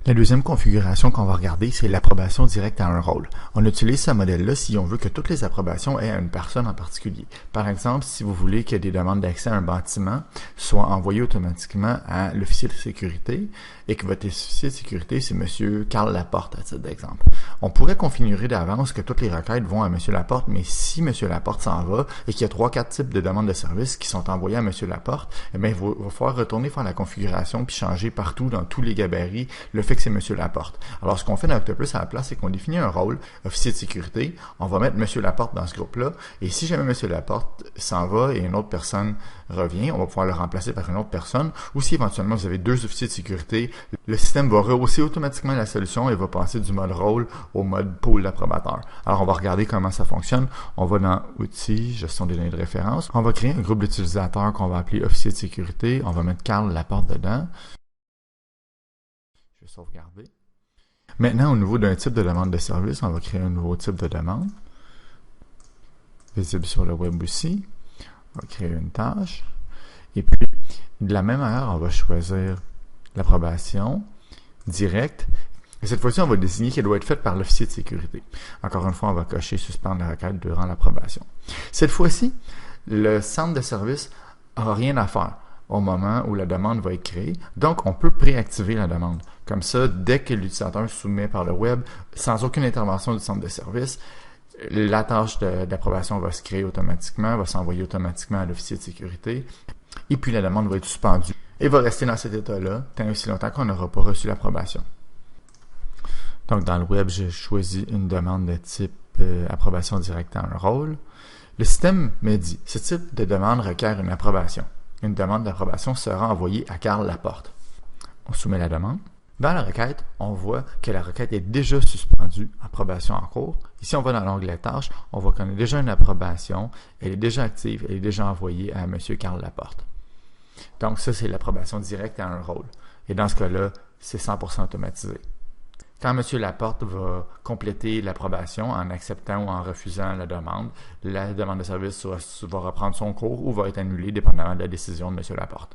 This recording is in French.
La deuxième configuration qu'on va regarder, c'est l'approbation directe à un rôle. On utilise ce modèle-là si on veut que toutes les approbations aient à une personne en particulier. Par exemple, si vous voulez que des demandes d'accès à un bâtiment soient envoyées automatiquement à l'officier de sécurité et que votre officier de sécurité, c'est M. Carl Laporte, à titre d'exemple. On pourrait configurer d'avance que toutes les requêtes vont à M. Laporte, mais si M. Laporte s'en va et qu'il y a 3-4 types de demandes de services qui sont envoyées à M. Laporte, eh bien, il va falloir retourner faire la configuration puis changer partout dans tous les gabarits le fait que c'est M. Laporte. Alors, ce qu'on fait dans Octopus à la place, c'est qu'on définit un rôle, officier de sécurité, on va mettre M. Laporte dans ce groupe-là, et si jamais M. Laporte s'en va et une autre personne revient, on va pouvoir le remplacer par une autre personne, ou si éventuellement vous avez 2 officiers de sécurité, le système va rehausser automatiquement la solution et va passer du mode rôle au mode pool d'approbateurs. Alors, on va regarder comment ça fonctionne. On va dans Outils, Gestion des données de référence. On va créer un groupe d'utilisateurs qu'on va appeler officier de sécurité. On va mettre Carl Laporte dedans. Je vais sauvegarder. Maintenant, au niveau d'un type de demande de service, on va créer un nouveau type de demande. Visible sur le web aussi. On va créer une tâche. Et puis, de la même manière, on va choisir l'approbation directe. Et cette fois-ci, on va désigner qu'elle doit être faite par l'officier de sécurité. Encore une fois, on va cocher suspendre la requête durant l'approbation. Cette fois-ci, le centre de service n'aura rien à faire au moment où la demande va être créée. Donc, on peut préactiver la demande. Comme ça, dès que l'utilisateur soumet par le web, sans aucune intervention du centre de service, la tâche d'approbation va se créer automatiquement, va s'envoyer automatiquement à l'officier de sécurité, et puis la demande va être suspendue et va rester dans cet état-là tant aussi longtemps qu'on n'aura pas reçu l'approbation. Donc, dans le web, j'ai choisi une demande de type approbation directe à un rôle. Le système me dit, ce type de demande requiert une approbation. Une demande d'approbation sera envoyée à Carl Laporte. On soumet la demande. Dans la requête, on voit que la requête est déjà suspendue, approbation en cours. Ici, on va dans l'onglet tâches, on voit qu'on a déjà une approbation, elle est déjà active, elle est déjà envoyée à M. Carl Laporte. Donc, ça, c'est l'approbation directe à un rôle. Et dans ce cas-là, c'est 100% automatisé. Quand M. Laporte va compléter l'approbation en acceptant ou en refusant la demande de service va reprendre son cours ou va être annulée dépendamment de la décision de M. Laporte.